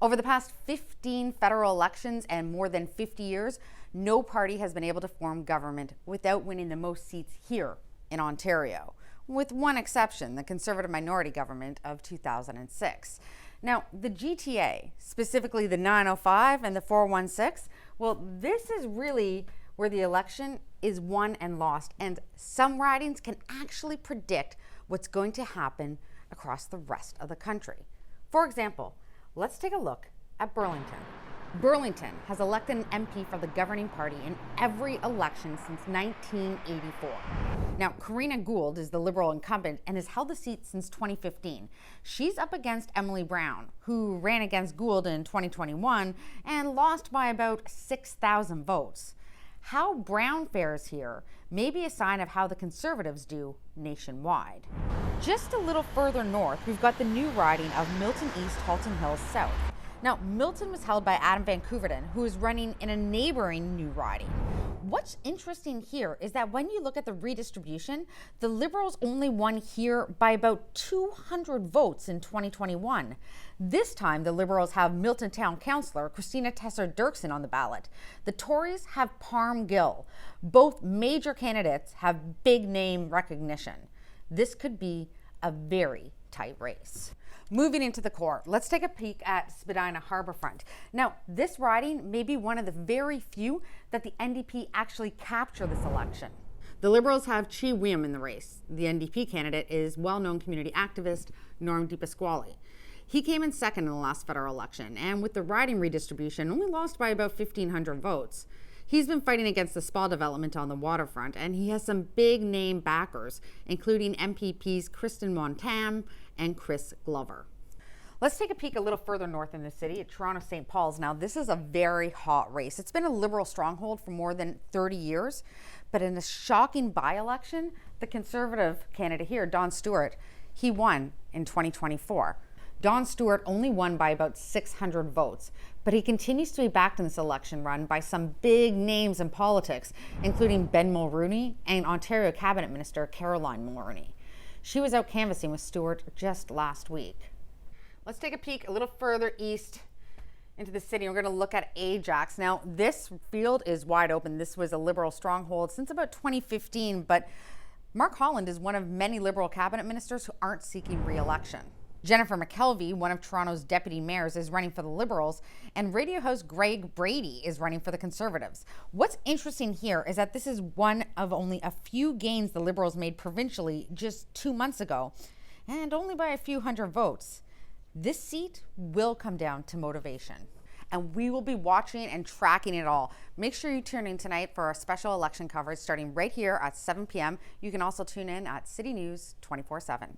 Over the past 15 federal elections and more than 50 years, no party has been able to form government without winning the most seats here in Ontario, with one exception, the Conservative minority government of 2006. Now, the GTA, specifically the 905 and the 416, well, this is really where the election is won and lost, and some ridings can actually predict what's going to happen across the rest of the country. For example, let's take a look at Burlington. Burlington has elected an MP for the governing party in every election since 1984. Now, Karina Gould is the Liberal incumbent and has held the seat since 2015. She's up against Emily Brown, who ran against Gould in 2021 and lost by about 6,000 votes. How Brown fares here may be a sign of how the Conservatives do nationwide. Just a little further north, we've got the new riding of Milton East, Halton Hills South. Now, Milton was held by Adam Van Koeverden, who is running in a neighboring new riding. What's interesting here is that when you look at the redistribution, the Liberals only won here by about 200 votes in 2021. This time, the Liberals have Milton Town Councillor Cristina Howorun on the ballot. The Tories have Parm Gill. Both major candidates have big name recognition. This could be a very tight race. Moving into the core, let's take a peek at Spadina Harbourfront. Now, this riding may be one of the very few that the NDP actually capture this election. The Liberals have Chi Wiem in the race. The NDP candidate is well-known community activist Norm Di Pasquale. He came in second in the last federal election, and with the riding redistribution, only lost by about 1,500 votes. He's been fighting against the spa development on the waterfront, and he has some big name backers, including MPPs Kristen Montam and Chris Glover. Let's take a peek a little further north in the city at Toronto St. Paul's. Now, this is a very hot race. It's been a Liberal stronghold for more than 30 years, but in a shocking by-election, the Conservative candidate here, Don Stewart, he won in 2024. Don Stewart only won by about 600 votes, but he continues to be backed in this election run by some big names in politics, including Ben Mulroney and Ontario Cabinet Minister Caroline Mulroney. She was out canvassing with Stewart just last week. Let's take a peek a little further east into the city. We're going to look at Ajax. Now, this field is wide open. This was a Liberal stronghold since about 2015, but Mark Holland is one of many Liberal cabinet ministers who aren't seeking re-election. Jennifer McKelvey, one of Toronto's deputy mayors, is running for the Liberals, and radio host Greg Brady is running for the Conservatives. What's interesting here is that this is one of only a few gains the Liberals made provincially just 2 months ago, and only by a few hundred votes. This seat will come down to motivation, and we will be watching and tracking it all. Make sure you tune in tonight for our special election coverage starting right here at 7 p.m. You can also tune in at City News 24/7.